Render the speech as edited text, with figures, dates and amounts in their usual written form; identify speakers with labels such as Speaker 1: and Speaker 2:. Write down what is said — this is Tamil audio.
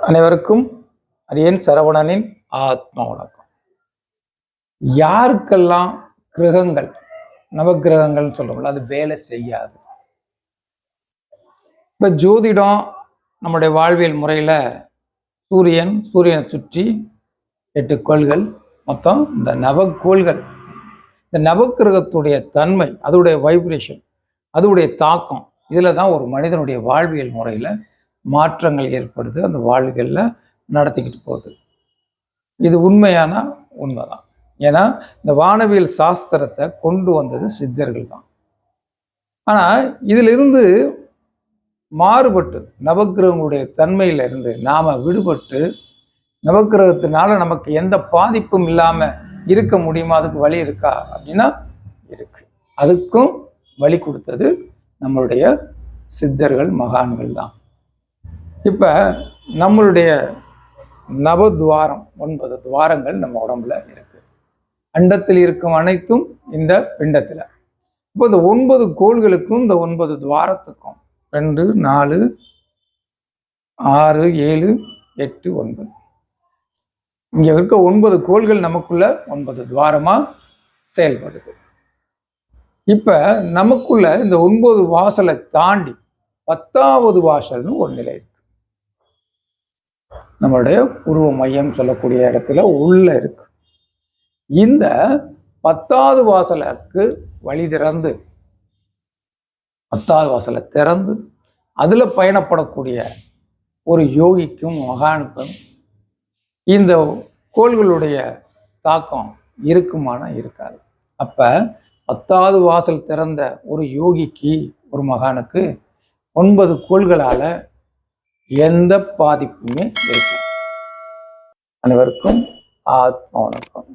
Speaker 1: அனைவருக்கும் அரியன் சரவணனின் ஆத்ம வணக்கம். யாருக்கெல்லாம் கிரகங்கள் நவகிரகங்கள் சொல்றோம்ல அது வேலை செய்யாது. இப்ப ஜோதிடம் நம்முடைய வாழ்வியல் முறையில சூரியனை சுற்றி 8 கோள்கள், மொத்தம் இந்த நவகோள்கள், இந்த நவகிரகத்துடைய தன்மை, அதோடைய வைப்ரேஷன், அதோடைய தாக்கம், இதுல தான் ஒரு மனிதனுடைய வாழ்வியல் முறையில மாற்றங்கள் ஏற்படுது, அந்த வாழ்களில் நடத்திக்கிட்டு போகுது. இது உண்மையான உண்மைதான். ஏன்னா இந்த வானவியல் சாஸ்திரத்தை கொண்டு வந்தது சித்தர்கள் தான். ஆனால் இதிலிருந்து மாறுபட்டு நவக்கிரகங்களுடைய தன்மையிலிருந்து நாம விடுபட்டு நவக்கிரகத்தினால நமக்கு எந்த பாதிப்பும் இல்லாம இருக்க முடியுமா? அதுக்கு வழி இருக்கா அப்படின்னா இருக்கு. அதுக்கும் வழி கொடுத்தது நம்மளுடைய சித்தர்கள், மகான்கள் தான். இப்ப நம்மளுடைய நவத்வாரம் 9 துவாரங்கள் நம்ம உடம்புல இருக்கு. அண்டத்தில் இருக்கும் அனைத்தும் இந்த பிண்டத்துல. இப்போ இந்த 9 கோள்களுக்கும் இந்த 9 துவாரத்துக்கும் 2, 4, 6, 7, 8, 9 இங்க இருக்க 9 கோள்கள் நமக்குள்ள 9 துவாரமா செயல்படுது. இப்ப நமக்குள்ள இந்த 9 வாசலை தாண்டி 10வது வாசல்னு ஒரு நிலை இருக்கு. நம்மளுடைய உருவ மையம் சொல்லக்கூடிய இடத்துல உள்ள இருக்கு. இந்த 10வது வாசலுக்கு வழி திறந்து 10வது வாசலை திறந்து அதுல பயணப்படக்கூடிய ஒரு யோகிக்கும் மகானுக்கும் இந்த கோள்களுடைய தாக்கம் இருக்குமானா இருக்காது. அப்ப 10வது வாசல் திறந்த ஒரு யோகிக்கு, ஒரு மகானுக்கு 9 கோள்களால எந்த பாதிப்புமே இருக்கும். அனைவருக்கும் ஆத்ம வணக்கம்.